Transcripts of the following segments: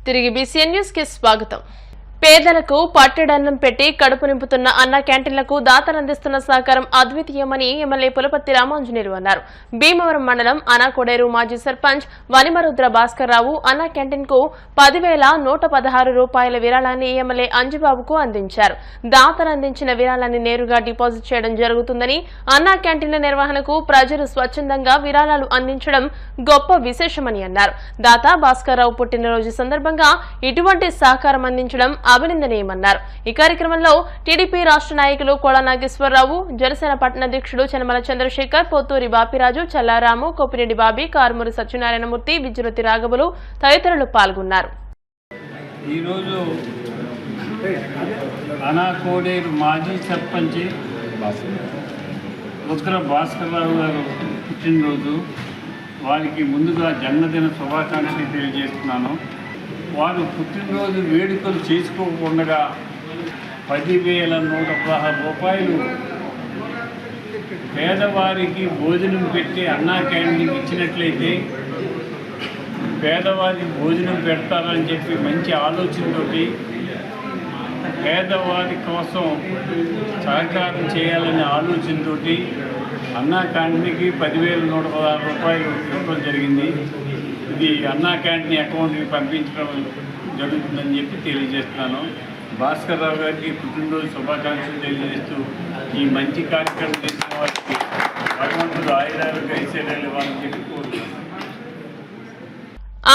తిరిగి BCN news కి స్వాగతం. పేదలకు పట్టెడన్నం పెట్టి కడుపు నింపుతున్న అన్న క్యాంటీన్లకు దాతలందిస్తున్న సహకారం అద్వితీయమని ఎమ్మెల్యే పులపర్తి రామాంజనేయులు అన్నారు. భీమవరం మండలం అనాకోడేరు మాజీ సర్పంచ్ వనిమరుద్ర భాస్కర్ రావు అన్న క్యాంటీన్ కు 10,116 రూపాయల విరాళాన్ని ఎమ్మెల్యే అంజిబాబుకు అందించారు. దాతలందించిన విరాళాన్ని నేరుగా డిపాజిట్ చేయడం జరుగుతుందని, అన్న క్యాంటీన్ల నిర్వహణకు ప్రజలు స్వచ్ఛందంగా విరాళాలు అందించడం గొప్ప విశేషమని అన్నారు. దాత భాస్కర్ రావు పుట్టినరోజు సందర్భంగా ఇటువంటి సహకారం అందించడం అభినందనీయమన్నారు. ఈ కార్యక్రమంలో టీడీపీ రాష్ట్ర నాయకులు కోడ నాగేశ్వరరావు, జనసేన పట్టణ అధ్యక్షుడు చనమల చంద్రశేఖర్, పోతూరి బాపిరాజు, చల్లారాము, కోపిరెడ్డి బాబీ, కారుమూరి సత్యనారాయణమూర్తి, విజ్జురతి రాఘవులు తదితరులు పాల్గొన్నారు. ఈరోజు అనాకోడేరు మాజీ సర్పంచ్ రుద్ర భాస్కర్ రావు గారు పుట్టినరోజు. వారికి ముందుగా జన్మదిన శుభాకాంక్షలు తెలియజేస్తున్నాను. వారు పుట్టినరోజు వేడుకలు చేసుకోకుండా 10,116 రూపాయలు పేదవారికి భోజనం పెట్టి అన్నా క్యాంటీన్కి ఇచ్చినట్లయితే పేదవారికి భోజనం పెడతారని చెప్పి మంచి ఆలోచనతోటి పేదవారి కోసం సహకారం చేయాలనే ఆలోచనతోటి అన్నా క్యాంటీన్కి 10,116 రూపాయలు ఇవ్వడం జరిగింది. ఇది అన్నా క్యాంటీన్ అకౌంట్కి పంపించడం జరుగుతుందని చెప్పి తెలియజేస్తున్నాను. భాస్కర్ రావు గారికి పుట్టినరోజు శుభాకాంక్షలు తెలియజేస్తూ ఈ మంచి కార్యక్రమం చేసిన వారికి భగవంతుడు ఆయుధాలుగా ఐశ్వర్యాలు ఇవ్వాలని చెప్పి కోరుతున్నాను.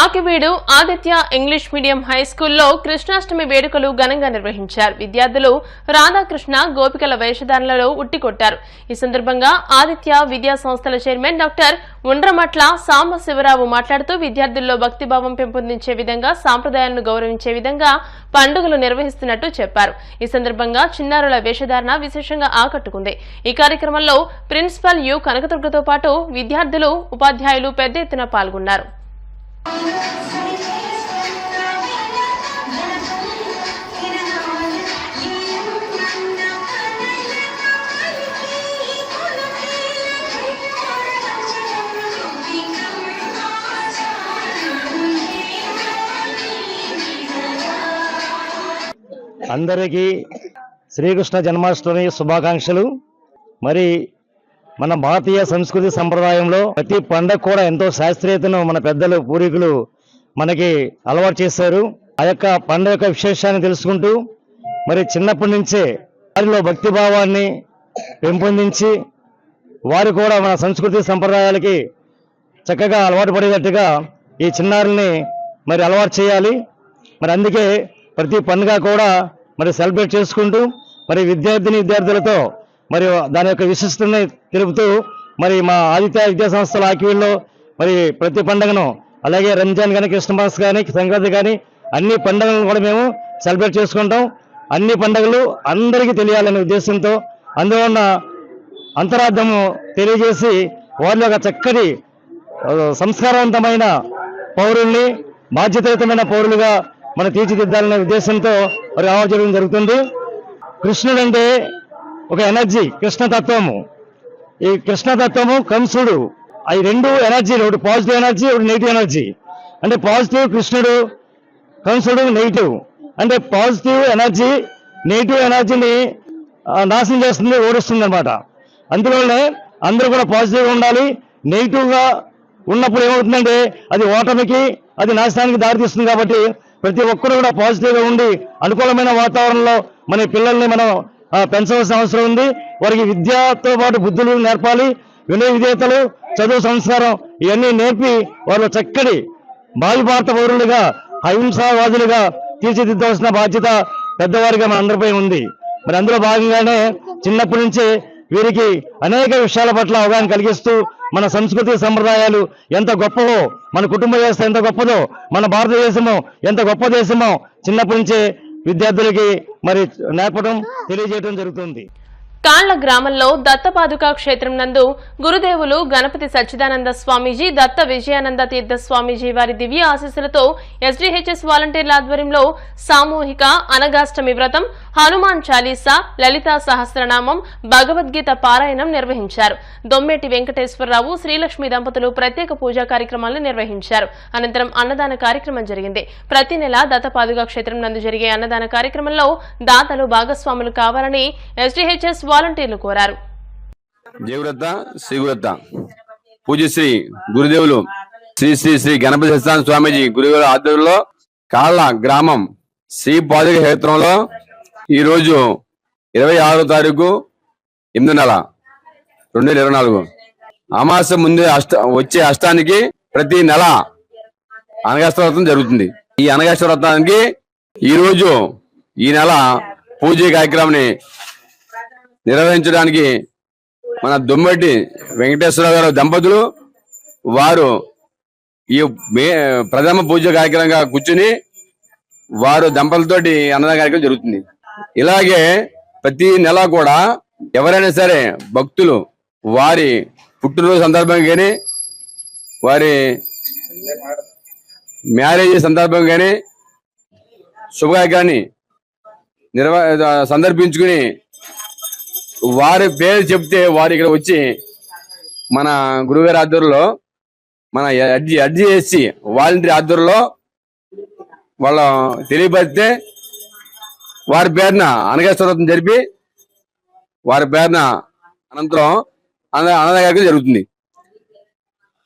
Akividu Aditya English medium high స్కూల్లో కృష్ణాష్టమి వేడుకలు ఘనంగా నిర్వహించారు. విద్యార్థులు రాధాకృష్ణ గోపికల వేషధారణలో ఉట్టికొట్టారు. ఈ సందర్భంగా ఆదిత్య విద్యా సంస్థల చైర్మన్ డాక్టర్ ఉండ్రమట్ల సాంబశివరావు మాట్లాడుతూ విద్యార్థుల్లో భక్తిభావం పెంపొందించే విధంగా, సాంప్రదాయాలను గౌరవించే విధంగా పండుగలు నిర్వహిస్తున్నట్టు చెప్పారు. ఈ సందర్భంగా చిన్నారుల వేషధారణ విశేషంగా ఆకట్టుకుంది. ఈ కార్యక్రమంలో ప్రిన్సిపల్ యు కనకదుర్గతో పాటు విద్యార్థులు, ఉపాధ్యాయులు పెద్ద ఎత్తున పాల్గొన్నారు. అందరికీ శ్రీకృష్ణ జన్మాష్టమి శుభాకాంక్షలు. మరి మన భారతీయ సంస్కృతి సంప్రదాయంలో ప్రతి పండుగ కూడా ఎంతో శాస్త్రీయతను మన పెద్దలు, పూర్వీకులు మనకి అలవాటు చేశారు. ఆ యొక్క పండుగ యొక్క విశేషాన్ని తెలుసుకుంటూ మరి చిన్నప్పటి నుంచే వారిలో భక్తిభావాన్ని పెంపొందించి వారు కూడా మన సంస్కృతి సంప్రదాయాలకి చక్కగా అలవాటు పడేటట్టుగా ఈ చిన్నారుల్ని మరి అలవాటు చేయాలి. మరి అందుకే ప్రతి పండుగ కూడా మరి సెలబ్రేట్ చేసుకుంటూ మరి విద్యార్థులతో మరి దాని యొక్క విశిష్టతని తెలుపుతూ మరి మా ఆదిత్య విద్యా సంస్థల ఆకివీడులో మరి ప్రతి పండుగను, అలాగే రంజాన్ కానీ, క్రిస్మస్ కానీ, సంక్రాంతి కానీ అన్ని పండుగలను కూడా మేము సెలబ్రేట్ చేసుకుంటాం. అన్ని పండుగలు అందరికీ తెలియాలనే ఉద్దేశంతో అందులో ఉన్న అంతరార్థము తెలియజేసి వారిలో ఒక చక్కటి సంస్కారవంతమైన పౌరుల్ని, బాధ్యతాయుతమైన పౌరులుగా మనం తీర్చిదిద్దాలనే ఉద్దేశంతో మరి ఆలోచించడం జరుగుతుంది. కృష్ణుడు అంటే ఒక ఎనర్జీ, కృష్ణతత్వము. ఈ కృష్ణతత్వము, కంసుడు, అవి రెండు ఎనర్జీలు, ఒకటి పాజిటివ్ ఎనర్జీ, ఒకటి నెగిటివ్ ఎనర్జీ. అంటే పాజిటివ్ కృష్ణుడు, కంసుడు నెగిటివ్. అంటే పాజిటివ్ ఎనర్జీ నెగిటివ్ ఎనర్జీని నాశనం చేస్తుంది, ఓడిస్తుంది అనమాట. అందువల్లనే అందరూ కూడా పాజిటివ్గా ఉండాలి. నెగిటివ్గా ఉన్నప్పుడు ఏమవుతుందంటే అది ఓటమికి, అది నాశనానికి దారితీస్తుంది. కాబట్టి ప్రతి ఒక్కరు కూడా పాజిటివ్గా ఉండి అనుకూలమైన వాతావరణంలో మన పిల్లల్ని మనం పెంచవలసిన అవసరం ఉంది. వారికి విద్యతో పాటు బుద్ధులు నేర్పాలి. వినయ విధేయతలు, చదువు, సంస్కారం ఇవన్నీ నేర్పి వాళ్ళు చక్కటి భావి భారత పౌరులుగా, అహింసావాదులుగా తీర్చిదిద్దవలసిన బాధ్యత పెద్దవారిగా మన అందరిపై ఉంది. మరి అందులో భాగంగానే చిన్నప్పటి నుంచే వీరికి అనేక విషయాల పట్ల అవగాహన కలిగిస్తూ మన సంస్కృతి సంప్రదాయాలు ఎంత గొప్పవో, మన కుటుంబ వ్యవస్థ ఎంత గొప్పదో, మన భారతదేశము ఎంత గొప్ప దేశమో చిన్నప్పటి నుంచే విద్యార్థులకి మరి నేర్పడం, తెలియజేయడం జరుగుతుంది. కాళ్ల గ్రామంలో దత్తపాదుకా క్షేత్రం నందు గురుదేవులు గణపతి సచ్చిదానంద స్వామీజీ, దత్త విజయానంద తీర్థ స్వామీజీ వారి దివ్య ఆశీస్సులతో ఎస్డీహెచ్ఎస్ వాలంటీర్ల ఆధ్వర్యంలో సామూహిక అనగాష్టమి వ్రతం, హనుమాన్ చాలీసా, లలితా సహస్రనామం, భగవద్గీత పారాయణం నిర్వహించారు. దొమ్మేటి వెంకటేశ్వరరావు, శ్రీలక్ష్మి దంపతులు ప్రత్యేక పూజా కార్యక్రమాలను నిర్వహించారు. అనంతరం అన్నదాన కార్యక్రమం జరిగింది. ప్రతి నెల దత్తపాదుకా క్షేత్రం నందు జరిగే అన్నదాన కార్యక్రమంలో దాతలు భాగస్వాములు కావాలని ఎస్డీహెచ్ఎస్ వాలంటీర్లు కోరారు. జయవ్రత శ్రీగురత పూజ్యశ్రీ గురుదేవులు శ్రీ శ్రీ శ్రీ గణపతి సత్యనారాయణ స్వామీజీ గురుదేవుల ఆధ్వర్యంలో కాళ్ళ గ్రామం శ్రీ పాదుక క్షేత్రంలో ఈరోజు 26వ తారీఖు 8వ నెల 2024 అమావాస్య ముందే వచ్చే అష్టానికి ప్రతి నెల అనగాష్ట వ్రతం జరుగుతుంది. ఈ అనగాష్ట వ్రతానికి ఈరోజు ఈ నెల పూజ కార్యక్రమాన్ని నిర్వహించడానికి మన దొమ్మటి వెంకటేశ్వరరావు గారు దంపతులు వారు ఈ ప్రథమ పూజ కార్యక్రమంగా కూర్చుని వారు దంపతులతోటి అన్నదాన కార్యక్రమం జరుగుతుంది. ఇలాగే ప్రతి నెల కూడా ఎవరైనా సరే భక్తులు వారి పుట్టినరోజు సందర్భంగా కానీ వారి మ్యారేజ్ సందర్భంగా కానీ శుభకార్యాన్ని సందర్భించుకుని వారి పేరు చెప్తే వారు ఇక్కడ వచ్చి మన గురుగారి ఆధ్వర్యంలో మన అర్జీ చేసి వాలంటీర్ ఆధ్వర్యంలో వాళ్ళ తెలియపరిస్తే వారి పేరున అనగాష్ట వ్రతం జరిపి వారి పేరున అనంతరం అన్నదానం జరుగుతుంది.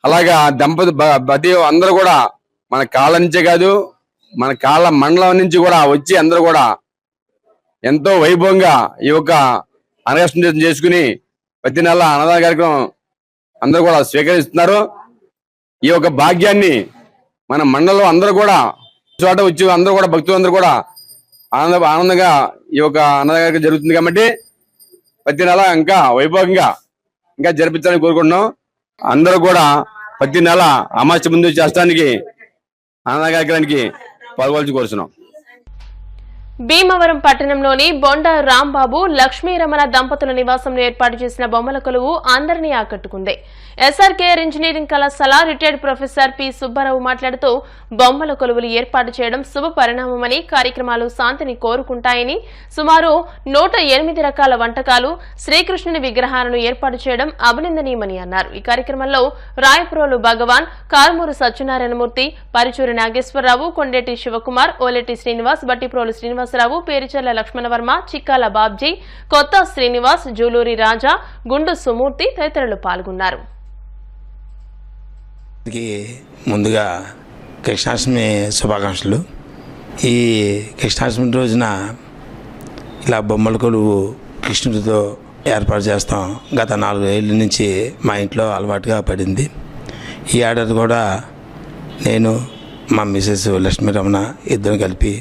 అలాగా ప్రతి అందరూ కూడా మన కాళ్ళ నుంచే కాదు మన కాళ్ళ మండలం నుంచి కూడా వచ్చి అందరూ కూడా ఎంతో వైభవంగా ఈ యొక్క అనగాష్టం చేసుకుని ప్రతి నెల అన్నదాన కార్యక్రమం అందరూ కూడా స్వీకరిస్తున్నారు. ఈ యొక్క భాగ్యాన్ని మన మండలంలో అందరూ కూడా చోట వచ్చి అందరూ కూడా భక్తులందరూ కూడా ఆనందంగా ఈ యొక్క అన్నదాన కార్యక్రమం జరుగుతుంది. కాబట్టి ప్రతి నెల ఇంకా వైభవంగా ఇంకా జరిపించాలని కోరుకుంటున్నాం. అందరూ కూడా ప్రతి నెల అమావాస్య ముందు వచ్చే అష్టానికి అన్నదాన కార్యక్రమానికి పాల్గొనాల్సి కోరుతున్నాం. భీమవరం పట్టణంలోని బొండ రాంబాబు, లక్ష్మీరమణ దంపతుల నివాసంలో ఏర్పాటు చేసిన బొమ్మల కొలువు అందరినీ ఆకట్టుకుంది. ఎస్ఆర్కేఆర్ ఇంజనీరింగ్ కళాశాల రిటైర్డ్ ప్రొఫెసర్ పి సుబ్బారావు మాట్లాడుతూ బొమ్మల కొలువులు ఏర్పాటు చేయడం శుభ పరిణామమని, కార్యక్రమాలు శాంతిని కోరుకుంటాయని, సుమారు 108 రకాల వంటకాలు, శ్రీకృష్ణుని విగ్రహాలను ఏర్పాటు చేయడం అభినందనీయమని అన్నారు. ఈ కార్యక్రమంలో రాయప్రోలు భగవాన్, కారుమూరు సత్యనారాయణమూర్తి, పరిచూరి నాగేశ్వరరావు, కొండేటి శివకుమార్, ఓలెటి శ్రీనివాస్, బట్టిప్రోలు శ్రీనివాసరావు, పేరిచెర్ల లక్ష్మణవర్మ, చిక్కాల బాబ్జీ, కొత్త శ్రీనివాస్, జూలూరి రాజా, గుండు సుమూర్తి తదితరులు పాల్గొన్నారు. ముందుగా కృష్ణాష్టమి శుభాకాంక్షలు. ఈ కృష్ణాష్టమి రోజున ఇలా బొమ్మల కొలువు కృష్ణుడితో ఏర్పాటు చేస్తాం. గత 4 ఏళ్ళ నుంచి మా ఇంట్లో అలవాటుగా పడింది. ఈ ఏడాది కూడా నేను, మా మిసెస్ లక్ష్మీరమణ ఇద్దరు కలిపి,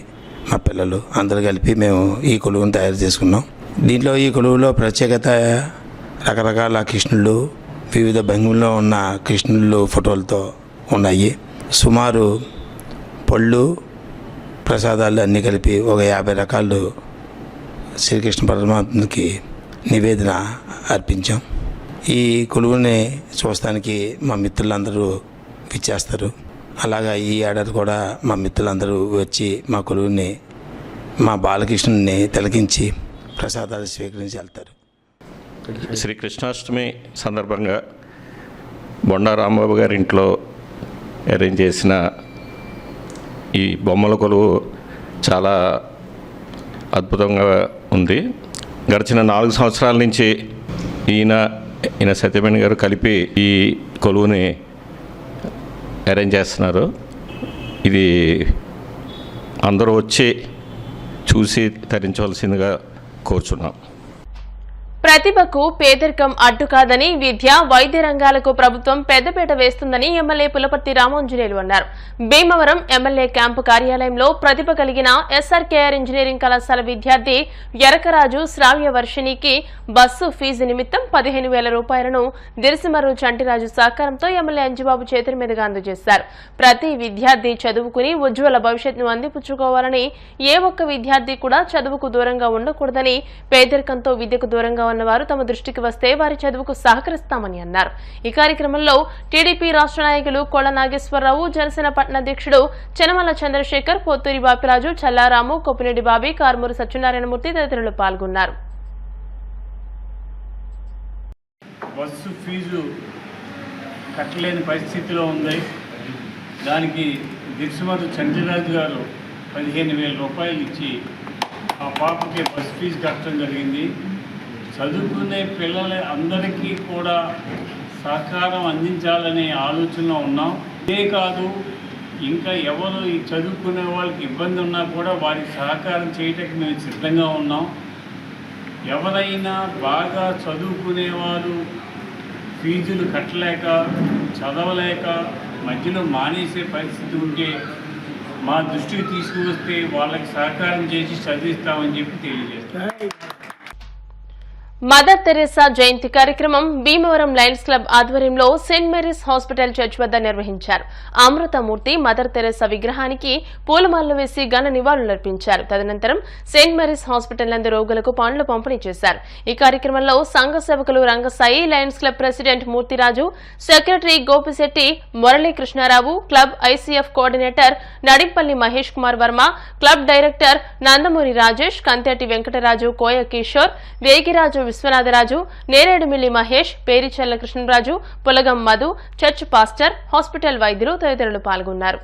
మా పిల్లలు అందరూ కలిపి మేము ఈ కొలువును తయారు చేసుకున్నాం. దీంట్లో ఈ కొలువులో ప్రత్యేకత రకరకాల కృష్ణుళ్ళు, వివిధ భంగిలో ఉన్న కృష్ణుళ్ళు ఫోటోలతో ఉన్నాయి. సుమారు పళ్ళు, ప్రసాదాలు అన్నీ కలిపి ఒక 50 రకాలు శ్రీకృష్ణ పరమాత్మకి నివేదన అర్పించాం. ఈ కొలువుని చూస్తానికి మా మిత్రులందరూ విచ్చేస్తారు. అలాగా ఈ ఏడాది కూడా మా మిత్రులందరూ వచ్చి మా కొలువుని, మా బాలకృష్ణుని తిలకించి ప్రసాదాలు స్వీకరించి వెళ్తారు. శ్రీ కృష్ణాష్టమి సందర్భంగా బొండా రాంబాబు గారి ఇంట్లో అరేంజ్ చేసిన ఈ బొమ్మల కొలువు చాలా అద్భుతంగా ఉంది. గడిచిన 4 సంవత్సరాల నుంచి ఈయన సత్యమణి గారు కలిపి ఈ కొలువుని అరేంజ్ చేస్తున్నారు. ఇది అందరూ వచ్చి చూసి తరించవలసిందిగా కోరుచున్నాం. ప్రతిభకు పేదరికం అడ్డు కాదని, విద్య, వైద్య రంగాలకు ప్రభుత్వం పెద్దపీట వేస్తుందని ఎమ్మెల్యే పులపర్తి రామాంజనేయులు అన్నారు. భీమవరం ఎమ్మెల్యే క్యాంపు కార్యాలయంలో ప్రతిభ కలిగిన ఎస్ఆర్కేఆర్ ఇంజనీరింగ్ కళాశాల విద్యార్థి ఎరకరాజు శ్రావ్య వర్షిణికి బస్సు ఫీజు నిమిత్తం 15,000 రూపాయలను దిరిసిమర్రు చంటిరాజు సహకారంతో ఎమ్మెల్యే అంజిబాబు చేతుల మీదుగా అందజేశారు. ప్రతి విద్యార్థి చదువుకుని ఉజ్వల భవిష్యత్తును అందిపుచ్చుకోవాలని, ఏ ఒక్క విద్యార్థి కూడా చదువుకు దూరంగా ఉండకూడదని, పేదరికంతో విద్యకు దూరంగా ఉన్నవారు తమ దృష్టికి వస్తే వారి చదువుకు సహకరిస్తామని అన్నారు. ఈ కార్యక్రమంలో టీడీపీ రాష్ట్ర నాయకులు కొళ్ల నాగేశ్వరరావు, జనసేన పట్టణ అధ్యక్షుడు చెనమల చంద్రశేఖర్, పొత్తూరి బాపిరాజు, చల్లారాము, కొప్పినేడి బాబి, కారుమూరి సత్యనారాయణమూర్తి తదితరులు పాల్గొన్నారు. బస్సు ఫీజు కట్టలేని పరిస్థితిలో ఉంది. దానికి దిక్సుమతి చంద్రరాజు గారు 15,000 రూపాయలు ఇచ్చి ఆ పాపకి బస్ ఫీజు కట్టడం జరిగింది. చదువుకునే పిల్లల అందరికీ కూడా సహకారం అందించాలనే ఆలోచనలో ఉన్నాం. ఇదే కాదు, ఇంకా ఎవరు ఈ చదువుకునే వాళ్ళకి ఇబ్బంది ఉన్నా కూడా వారికి సహకారం చేయటానికి మేము సిద్ధంగా ఉన్నాం. ఎవరైనా బాగా చదువుకునేవారు ఫీజులు కట్టలేక, చదవలేక మధ్యలో మానేసే పరిస్థితి ఉంటే మా దృష్టికి తీసుకువస్తే వాళ్ళకి సహకారం చేసి చదివిస్తామని చెప్పి తెలియజేస్తాం. మదర్ తెరెసా జయంతి కార్యక్రమం భీమవరం లయన్స్ క్లబ్ ఆధ్వర్యంలో సెయింట్ మేరీస్ హాస్పిటల్ చర్చ్ వద్ద నిర్వహించారు. అమృతమూర్తి మదర్ తెరెసా విగ్రహానికి పూలమాలలు వేసి ఘన నివాళులర్పించారు. తదనంతరం సెయింట్ మేరీస్ హాస్పిటల్ నందు రోగులకు పండ్లు పంపిణీ చేశారు. ఈ కార్యక్రమంలో సంఘ సేవకులు Rangasai, lions club president Murthyraju, secretary Gopisetti Muralikrishnarao, club ICF coordinator Nadimpalli Mahesh Kumar Varma, club director Nandamuri Rajesh, Kantheti Venkataraju, Koya Kishore, Vegiraju Viswanatharaju, Nerédumilli Mahesh, Perichella Krishnaraju, Pulagam Madhu, church pastor, hospital వైద్యులు తదితరులు పాల్గొన్నారు.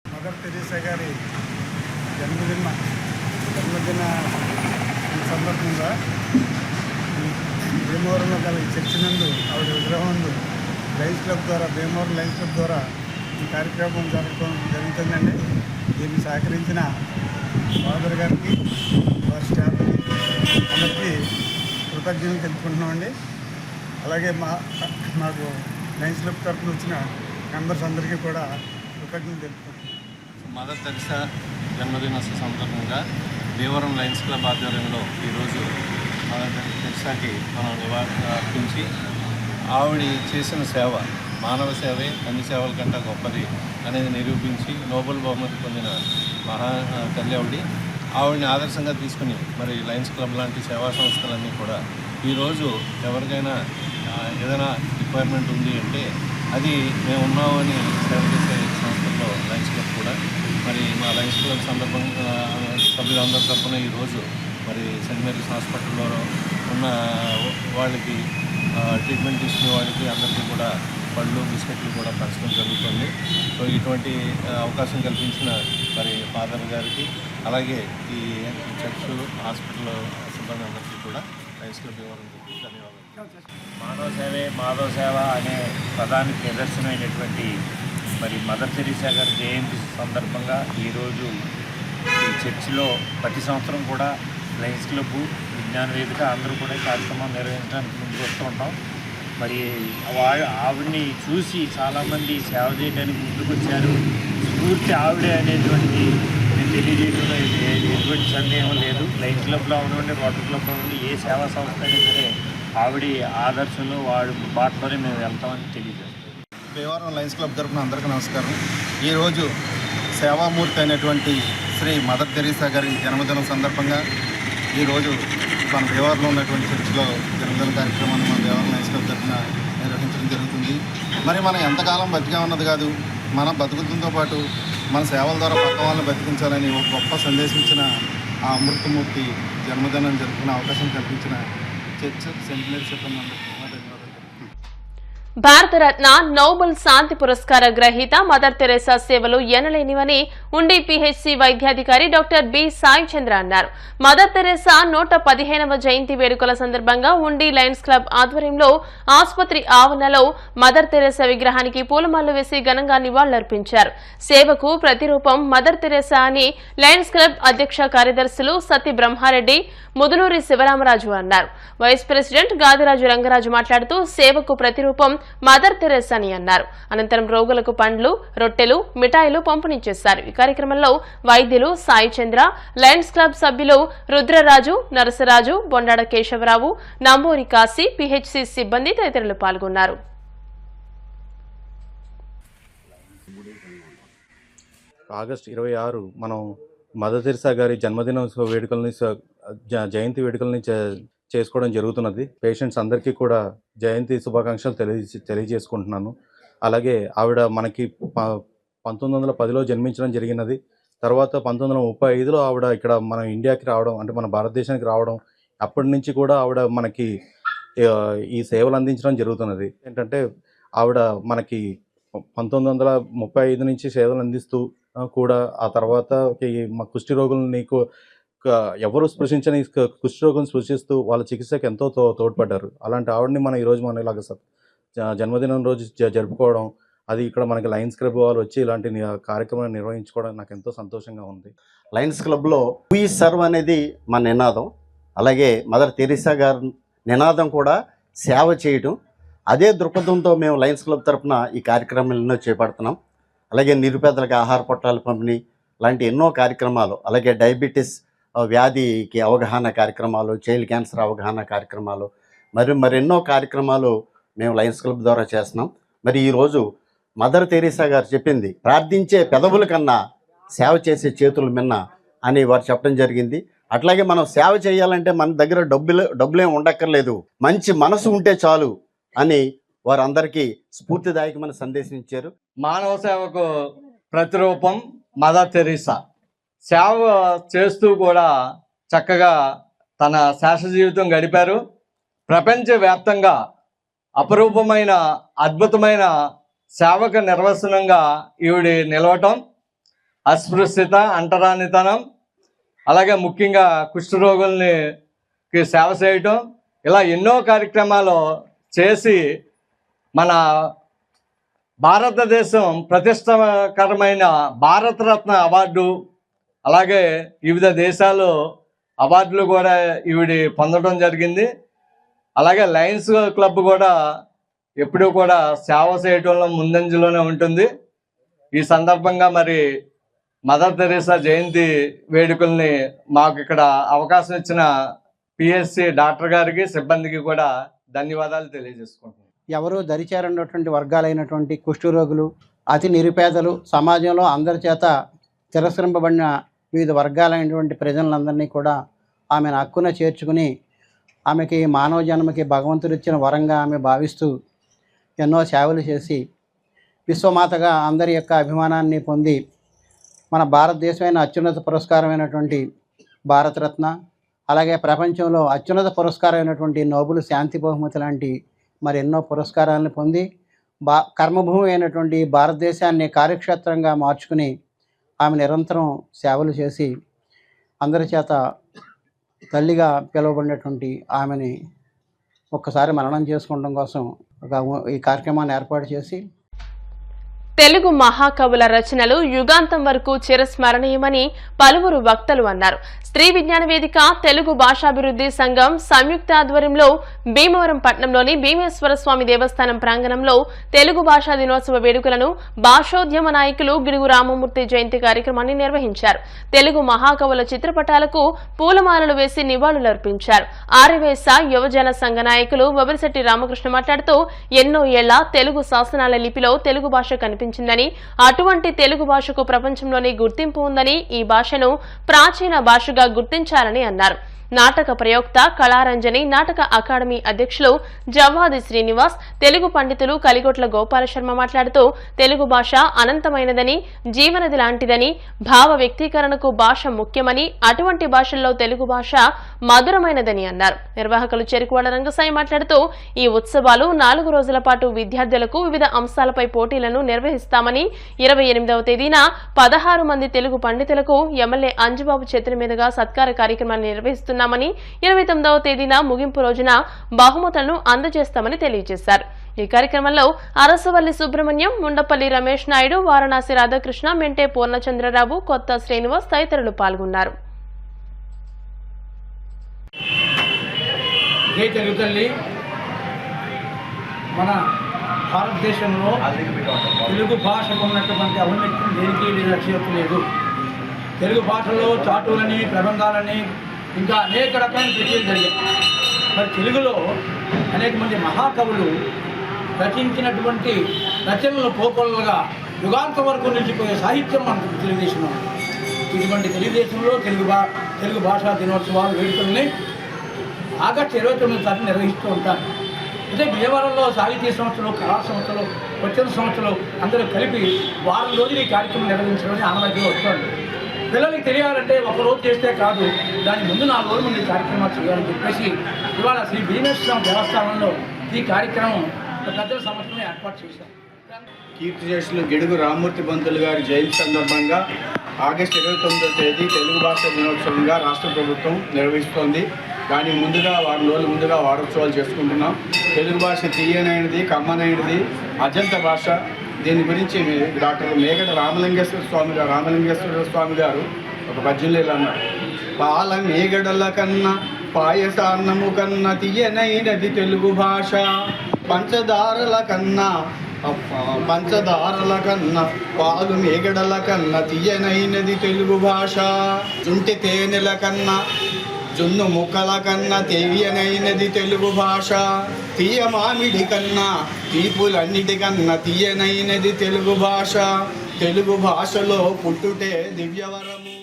మదర్ తెరెసా గారి జన్మదిన సందర్భంగా భీమవరంలో గల ఈ చర్చి నందు ఆవిడ విగ్రహం లయన్స్ క్లబ్ ద్వారా, భీమవరం లయన్స్ క్లబ్ ద్వారా ఈ కార్యక్రమం జరగడం జరుగుతుందండి. దీన్ని సహకరించిన ఫాదర్ గారికి, వారి స్టాఫ్ అందరికీ కృతజ్ఞతలు తెలుపుకుంటున్నామండి. అలాగే మాకు లయన్స్ క్లబ్ తరఫున వచ్చిన మెంబర్స్ అందరికీ కూడా కృతజ్ఞతలు తెలుపుకుంటున్నాం. మదర్ తెరెసా జన్మదిన సందర్భంగా భీమవరం లయన్స్ క్లబ్ ఆధ్వర్యంలో ఈరోజు మదర్ తెరెసాకి మనం నివాళులు అర్పించి ఆవిడ చేసిన సేవ మానవ సేవే అన్ని సేవల కంటే గొప్పది అనేది నిరూపించి నోబెల్ బహుమతి పొందిన మహా తల్లి ఆవిడని ఆదర్శంగా తీసుకుని మరి లయన్స్ క్లబ్ లాంటి సేవా సంస్థలన్నీ కూడా ఈరోజు ఎవరికైనా ఏదైనా రిక్వైర్మెంట్ ఉంది అంటే అది మేము ఉన్నామని సేవ చేసే సంస్థల్లో లయన్స్ క్లబ్ కూడా మరి మా లయన్స్ క్లబ్ సందర్భంగా సభ్యులందరి తరఫున ఈరోజు మరి సెయింట్ మేరీస్ హాస్పిటల్లో ఉన్న వాళ్ళకి ట్రీట్మెంట్ తీసుకునే వాళ్ళకి అందరికీ కూడా పళ్ళు, బిస్కెట్లు కూడా పంచడం జరుగుతుంది. సో ఇటువంటి అవకాశం కల్పించిన మరి ఫాదర్ గారికి, అలాగే ఈ చర్చ్, హాస్పిటల్ సిబ్బంది అందరికీ కూడా లయన్స్ క్లబ్ భీమవరంకి ధన్యవాదాలు. మానవ సేవే మాధవ సేవ అనే పదానికి నిదర్శనమైనటువంటి మరి మదర్ తెరెసా గారి జయంతి సందర్భంగా ఈరోజు ఈ చర్చిలో ప్రతి సంవత్సరం కూడా లయన్స్ క్లబ్, విజ్ఞాన వేదిక అందరూ కూడా ఈ కార్యక్రమం నిర్వహించడానికి ముందుకు వస్తూ ఉంటాం. మరి ఆవిడని చూసి చాలామంది సేవ చేయడానికి ముందుకొచ్చారు. స్ఫూర్తి ఆవిడే అనేటువంటి తెలియజేయడంలో ఎటువంటి సందేహం లేదు. లయన్స్ క్లబ్లో ఉండండి, రోటరీ క్లబ్లో ఉండి ఏ సేవా సంస్థ అయినా సరే ఆవిడ ఆదర్శంలో వాడి బాటలోనే మేము వెళ్తామని తెలియజేస్తాం. భీమవరం లయన్స్ క్లబ్ తరఫున అందరికీ నమస్కారం. ఈరోజు సేవామూర్తి అయినటువంటి శ్రీ మదర్ తెరెసా గారి జన్మదినం సందర్భంగా ఈరోజు మన భీమవరంలో ఉన్నటువంటి చర్చిలో జన్మదిన కార్యక్రమాన్ని మన భీమవరం లయన్స్ క్లబ్ తరఫున నిర్వహించడం జరుగుతుంది. మరి మనం ఎంతకాలం బతిగా ఉన్నది కాదు, మన బతుకులతో పాటు మన సేవల ద్వారా పక్క వాళ్ళని బతికించాలని ఒక గొప్ప సందేశం ఇచ్చిన ఆ అమృతమూర్తి జన్మదినం జరుపుకునే అవకాశం కల్పించిన చర్చ్ సెయింట్ మేరీస్ ధన్యవాదాలు. భారతరత్న నోబెల్ శాంతి పురస్కార గ్రహీత మదర్ తెరెసా సేవలు ఎనలేనివని ఉండి పిహెచ్సి వైద్యాధికారి డాక్టర్ బి సాయి చంద్ర అన్నారు. మదర్ తెరెసా 115వ జయంతి వేడుకల సందర్భంగా ఉండి లయన్స్ క్లబ్ ఆధ్వర్యంలో ఆసుపత్రి ఆవరణలో మదర్ తెరెసా విగ్రహానికి పూలమాలలు వేసి ఘనంగా నివాళులర్పించారు. సేవకు ప్రతిరూపం మదర్ తెరెసా అని లయన్స్ క్లబ్ అధ్యక్ష కార్యదర్శులు సత్తి బ్రహ్మారెడ్డి, ముదులూరి శివరామరాజు అన్నారు. వైస్ ప్రెసిడెంట్ గాదిరాజు రంగరాజు మాట్లాడుతూ సేవకు ప్రతిరూపం మదర్ తెరెసా అని అన్నారు. అనంతరం రోగులకు పండ్లు, రొట్టెలు, మిఠాయిలు పంపిణీ చేశారు. ఈ కార్యక్రమంలో వైద్యులు సాయి చంద్ర, లయన్స్ క్లబ్ సభ్యులు రుద్రరాజు, నరసరాజు, బొండాడ కేశవరావు, నంబూరి కాశీ, పిహెచ్సి సిబ్బంది తదితరులు పాల్గొన్నారు. ఆగస్టు 26 మనం మదర్ తెరిసా గారి జన్మదినోత్సవ వేడుకల్ని జయంతి వేడుకల్ని చేసుకోవడం జరుగుతున్నది. పేషెంట్స్ అందరికీ కూడా జయంతి శుభాకాంక్షలు తెలియజేసుకుంటున్నాను. అలాగే ఆవిడ మనకి 1910లో జన్మించడం జరిగినది. తర్వాత 1935లో ఆవిడ ఇక్కడ మన ఇండియాకి రావడం, అంటే మన భారతదేశానికి రావడం, అప్పటి నుంచి కూడా ఆవిడ మనకి ఈ సేవలు అందించడం జరుగుతున్నది. ఏంటంటే ఆవిడ మనకి 1935 నుంచి సేవలు అందిస్తూ కూడా ఆ తర్వాత మా కుష్టి రోగులని ఎవరు స్పృశించని కుష్టి రోగులను స్పృశిస్తూ వాళ్ళ చికిత్సకు ఎంతో తోడ్పడ్డారు. అలాంటి ఆవిడని మనం ఈరోజు మనం ఇలాగ జన్మదినం రోజు జరుపుకోవడం, అది ఇక్కడ మనకి లయన్స్ క్లబ్ వాళ్ళు వచ్చి ఇలాంటి కార్యక్రమాన్ని నిర్వహించుకోవడం నాకు ఎంతో సంతోషంగా ఉంది. లయన్స్ క్లబ్లో వీ సర్వ్ అనేది మా నినాదం. అలాగే మదర్ తెరిసా గారి నినాదం కూడా సేవ చేయడం. అదే దృక్పథంతో మేము లయన్స్ క్లబ్ తరఫున ఈ కార్యక్రమాలు ఎన్నో చేపడుతున్నాం. అలాగే నిరుపేదలకు ఆహార పొట్లాల పంపిణీ లాంటి ఎన్నో కార్యక్రమాలు, అలాగే డయాబెటీస్ వ్యాధికి అవగాహన కార్యక్రమాలు, చైల్డ్ క్యాన్సర్ అవగాహన కార్యక్రమాలు, మరెన్నో కార్యక్రమాలు మేము లయన్స్ క్లబ్ ద్వారా చేస్తున్నాం. మరి ఈరోజు మదర్ తెరిసా గారు చెప్పింది, ప్రార్థించే పెదవుల కన్నా సేవ చేసే చేతులు మిన్న అని వారు చెప్పడం జరిగింది. అట్లాగే మనం సేవ చేయాలంటే మన దగ్గర డబ్బులేం ఉండక్కర్లేదు, మంచి మనసు ఉంటే చాలు అని వారందరికీ స్ఫూర్తిదాయకమైన సందేశం ఇచ్చారు. మానవ సేవకు ప్రతిరూపం మదర్ తెరిసా. సేవ చేస్తూ కూడా చక్కగా తన శేష జీవితం గడిపారు. ప్రపంచవ్యాప్తంగా అపరూపమైన అద్భుతమైన సేవక నిర్వసనంగా ఈవిడి నిలవటం, అస్పృశ్యత, అంటరానితనం, అలాగే ముఖ్యంగా కుష్ఠరోగుల్ని సేవ చేయటం, ఇలా ఎన్నో కార్యక్రమాలు చేసి మన భారతదేశం ప్రతిష్టాకరమైన భారతరత్న అవార్డు, అలాగే వివిధ దేశాలు అవార్డులు కూడా ఈవిడి పొందడం జరిగింది. అలాగే లయన్స్ క్లబ్ కూడా ఎప్పుడూ కూడా సేవ చేయటంలో ముందంజలోనే ఉంటుంది. ఈ సందర్భంగా మరి మదర్ తెరిసా జయంతి వేడుకల్ని మాకు ఇక్కడ అవకాశం ఇచ్చిన పిఎస్సి డాక్టర్ గారికి, సిబ్బందికి కూడా ధన్యవాదాలు తెలియజేసుకుంటున్నాను. ఎవరు దరిచేరనటువంటి వర్గాలైనటువంటి కుష్ఠరోగులు, అతి నిరుపేదలు, సమాజంలో అందరి చేత తిరస్కరింపబడిన వివిధ వర్గాలైనటువంటి ప్రజలందరినీ కూడా ఆమెను హక్కున చేర్చుకుని ఆమెకి మానవ జన్మకి భగవంతుడు ఇచ్చిన వరంగా ఆమె భావిస్తూ ఎన్నో సేవలు చేసి విశ్వమాతగా అందరి యొక్క అభిమానాన్ని పొంది మన భారతదేశమైన అత్యున్నత పురస్కారమైనటువంటి భారతరత్న, అలాగే ప్రపంచంలో అత్యున్నత పురస్కారమైనటువంటి నోబెల్ శాంతి బహుమతి లాంటి మరి ఎన్నో పురస్కారాలను పొంది కర్మభూమి అయినటువంటి భారతదేశాన్ని కార్యక్షేత్రంగా మార్చుకుని ఆమె నిరంతరం సేవలు చేసి అందరి చేత తల్లిగా పిలువబడినటువంటి ఆమెని ఒక్కసారి మననం చేసుకోవడం కోసం ఈ కార్యక్రమాన్ని ఏర్పాటు చేసి, తెలుగు మహాకవుల రచనలు యుగాంతం వరకు చిరస్మరణీయమని పలువురు వక్తలు అన్నారు. స్త్రీ విజ్ఞాన వేదిక, తెలుగు భాషాభివృద్ధి సంఘం సంయుక్త ఆధ్వర్యంలో భీమవరం పట్టణంలోని భీమేశ్వర స్వామి దేవస్థానం ప్రాంగణంలో తెలుగు భాషా దినోత్సవ వేడుకలను భాషోద్యమ నాయకులు గిడుగు రామమూర్తి జయంతి కార్యక్రమాన్ని నిర్వహించారు. తెలుగు మహాకవుల చిత్రపటాలకు పూలమాలలు వేసి నివాళులర్పించారు. ఆర్యవేశ యువజన సంఘ నాయకులు వబిలిశెట్టి రామకృష్ణ మాట్లాడుతూ, ఎన్నో ఏళ్ల తెలుగు శాసనాల లిపిలో తెలుగు భాష కనిపించిందని, అటువంటి తెలుగు భాషకు ప్రపంచంలోనే గుర్తింపు ఉందని, ఈ భాషను ప్రాచీన భాషగా గుర్తించాలని అన్నారు. నాటక ప్రయోక్త, కళారంజని నాటక అకాడమీ అధ్యక్షులు జవ్వాది శ్రీనివాస్, తెలుగు పండితులు కలిగొట్ల గోపాల శర్మ మాట్లాడుతూ, తెలుగు భాష అనంతమైనదని, జీవనది లాంటిదని, భావ వ్యక్తీకరణకు భాష ముఖ్యమని, అటువంటి భాషల్లో తెలుగు భాష మధురమైనదని అన్నారు. నిర్వాహకులు చెరుకువాడ రంగసాయి మాట్లాడుతూ, ఈ ఉత్సవాలు 4 రోజుల పాటు విద్యార్థులకు వివిధ అంశాలపై పోటీలను నిర్వహిస్తామని, 28వ తేదీన 16 మంది తెలుగు పండితులకు ఎమ్మెల్యే అంజుబాబు చేతుల మీదుగా సత్కార కార్యక్రమాన్ని నిర్వహిస్తున్నారు. 29వ తేదీన ముగింపు రోజున బహుమతులను అందజేస్తామని తెలియజేశారు. ఈ కార్యక్రమంలో అరసవల్లి సుబ్రహ్మణ్యం, ముండపల్లి రమేష్ నాయుడు, వారణాసి రాధాకృష్ణ, మెంటే పూర్ణచంద్రరావు, కొత్త శ్రీనివాస్ తదితరులు పాల్గొన్నారు. మన భారతదేశంలో తెలుగు భాషకు ఉన్నటువంటి ఔన్నత్యం దేనికి లేదు. తెలుగు భాషలో చాటులని, ప్రబంధాలని, ఇంకా అనేక రకాల ప్రక్రియలు జరిగాయి. మరి తెలుగులో అనేక మంది మహాకవులు రచించినటువంటి రచనలు పోకలుగా యుగాంతం వరకు నిలిచిపోయే సాహిత్యం మనకు తెలుగుదేశంలో. ఇటువంటి తెలుగుదేశంలో తెలుగు భాషా దినోత్సవాలు వేడుకల్ని ఆగస్టు 29 తారీఖు నిర్వహిస్తూ ఉంటారు. అయితే విజయవాడలో సాహితీ సంస్థలు, కళా సంస్థలు, వచ్చిన సంస్థలు అందరూ కలిపి వారం రోజులు ఈ కార్యక్రమం నిర్వహించడం ఆనవాయితీగా వస్తుంది. పిల్లలకి తెలియాలంటే ఒకరోజు చేస్తే కాదు, దాని ముందు 4 రోజుల ముందు ఈ కార్యక్రమాలు చేయాలని చెప్పేసి ఇవాళ శ్రీ భీమేశ్వర దేవస్థానంలో ఈ కార్యక్రమం పెద్దల సమక్షంలో ఏర్పాటు చేశారు. కీర్తిశేషులు గిడుగు రామ్మూర్తి పంతులు గారి జయంతి సందర్భంగా ఆగస్టు 29వ తేదీ తెలుగు భాష దినోత్సవంగా రాష్ట్ర ప్రభుత్వం నిర్వహిస్తోంది. దానికి ముందుగా వారం రోజుల ముందుగా వారోత్సవాలు చేసుకుంటున్నాం. తెలుగు భాష తీయనైనది, కమ్మనైనది, అజంత భాష. దీని గురించి డాక్టర్ మేగడ రామలింగేశ్వర స్వామి గారు ఒక పద్యంలో ఇలా అన్నారు: పాల మేగడల కన్నా పాయసాన్నము కన్నా తీయనైనది తెలుగు భాష, పంచదారల కన్నా పాలు మేగడల కన్నా తీయనైనది తెలుగు భాష, జుంటి తేనెల కన్నా జున్ను ముక్కల కన్నా తీయనైనది తెలుగు భాష, తీయ మామిడి కన్నా తీపులన్నిటికన్నా తీయనైనది తెలుగు భాష, తెలుగు భాషలో పుట్టుటే దివ్యవరము.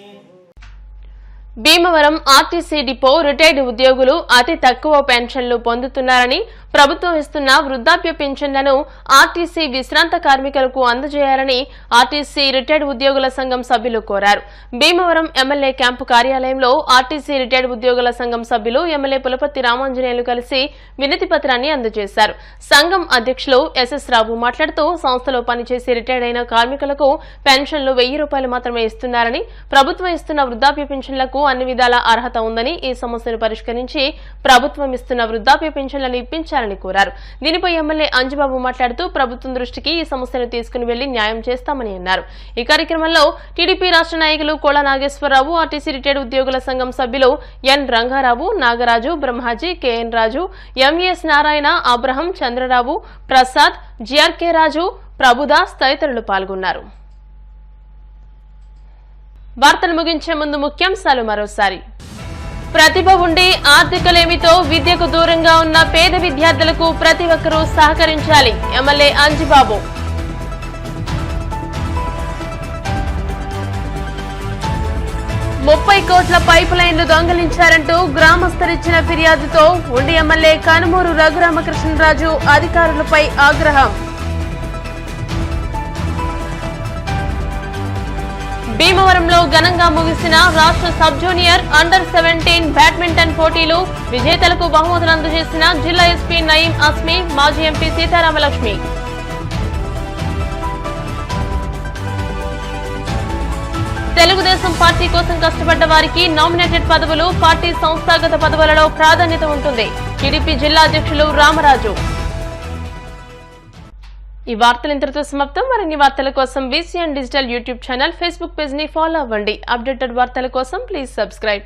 భీమవరం ఆర్టీసీ డిపో రిటైర్డ్ ఉద్యోగులు అతి తక్కువ పెన్షన్లు పొందుతున్నారని, ప్రభుత్వం ఇస్తున్న వృద్ధాప్య పింఛన్లను ఆర్టీసీ విశ్రాంత కార్మికులకు అందజేయాలని ఆర్టీసీ రిటైర్డ్ ఉద్యోగుల సంఘం సభ్యులు కోరారు. భీమవరం ఎమ్మెల్యే క్యాంపు కార్యాలయంలో ఆర్టీసీ రిటైర్డ్ ఉద్యోగుల సంఘం సభ్యులు ఎమ్మెల్యే పులపర్తి రామాంజనేయులు కలిసి వినతి పత్రాన్ని అందజేశారు. సంఘం అధ్యక్షులు ఎస్ఎస్ రావు మాట్లాడుతూ సంస్థలో పనిచేసి రిటైర్డ్ అయిన కార్మికులకు పెన్షన్లు 1000 రూపాయలు మాత్రమే ఇస్తున్నారని, ప్రభుత్వం ఇస్తున్న వృద్ధాప్య పింఛన్లకు అన్ని విధాల అర్హత ఉందని, ఈ సమస్యను పరిష్కరించి ప్రభుత్వం ఇస్తున్న వృద్ధాప్య పింఛన్లను ఇప్పించాలని కోరారు. దీనిపై ఎమ్మెల్యే అంజుబాబు మాట్లాడుతూ ప్రభుత్వం దృష్టికి ఈ సమస్యను తీసుకుని వెళ్లి న్యాయం చేస్తామని అన్నారు. ఈ కార్యక్రమంలో టీడీపీ రాష్ట్ర నాయకులు కోళ్ల నాగేశ్వరరావు, ఆర్టీసీ రిటైర్డ్ ఉద్యోగుల సంఘం సభ్యులు N Rangarao, Nagaraju, Brahmaji, KN Raju, MS Narayana, Abraham, Chandrarao, Prasad, GRK Raju, Prabhudas తదితరులు పాల్గొన్నారు. వార్తలు ముగించే ముందు ముఖ్యాంశాలు మరోసారి. ప్రతిభ ఉండి ఆర్థికలేమితో విద్యకు దూరంగా ఉన్న పేద విద్యార్థులకు ప్రతి ఒక్కరూ సహకరించాలి, ఎమ్మెల్యే అంజిబాబు. ₹30 కోట్ల పైప్ లైన్లు దొంగిలించారంటూ గ్రామస్తులిచ్చిన ఫిర్యాదుతో ఉండి ఎమ్మెల్యే కనుమూరు రఘురామకృష్ణరాజు అధికారులపై ఆగ్రహం. భీమవరంలో ఘనంగా ముగిసిన రాష్ట్ర సబ్ జూనియర్ అండర్-17 బ్యాడ్మింటన్ పోటీలు, విజేతలకు బహుమతులు అందజేసిన జిల్లా ఎస్పీ నయీం అస్మి, మాజీ ఎంపీ సీతారామలక్ష్మి. తెలుగుదేశం పార్టీ కోసం కష్టపడ్డ వారికి నామినేటెడ్ పదవులు, పార్టీ సంస్థాగత పదవులలో ప్రాధాన్యత ఉంటుంది, టీడీపీ జిల్లా అధ్యక్షులు రామరాజు. ఈ వార్తలు ఇంతటితో సమాప్తం. మరిన్ని వార్తల కోసం VCN digital YouTube channel, Facebook page ని ఫాలో అవ్వండి. అప్డేటెడ్ వార్తల కోసం ప్లీజ్ సబ్స్క్రైబ్.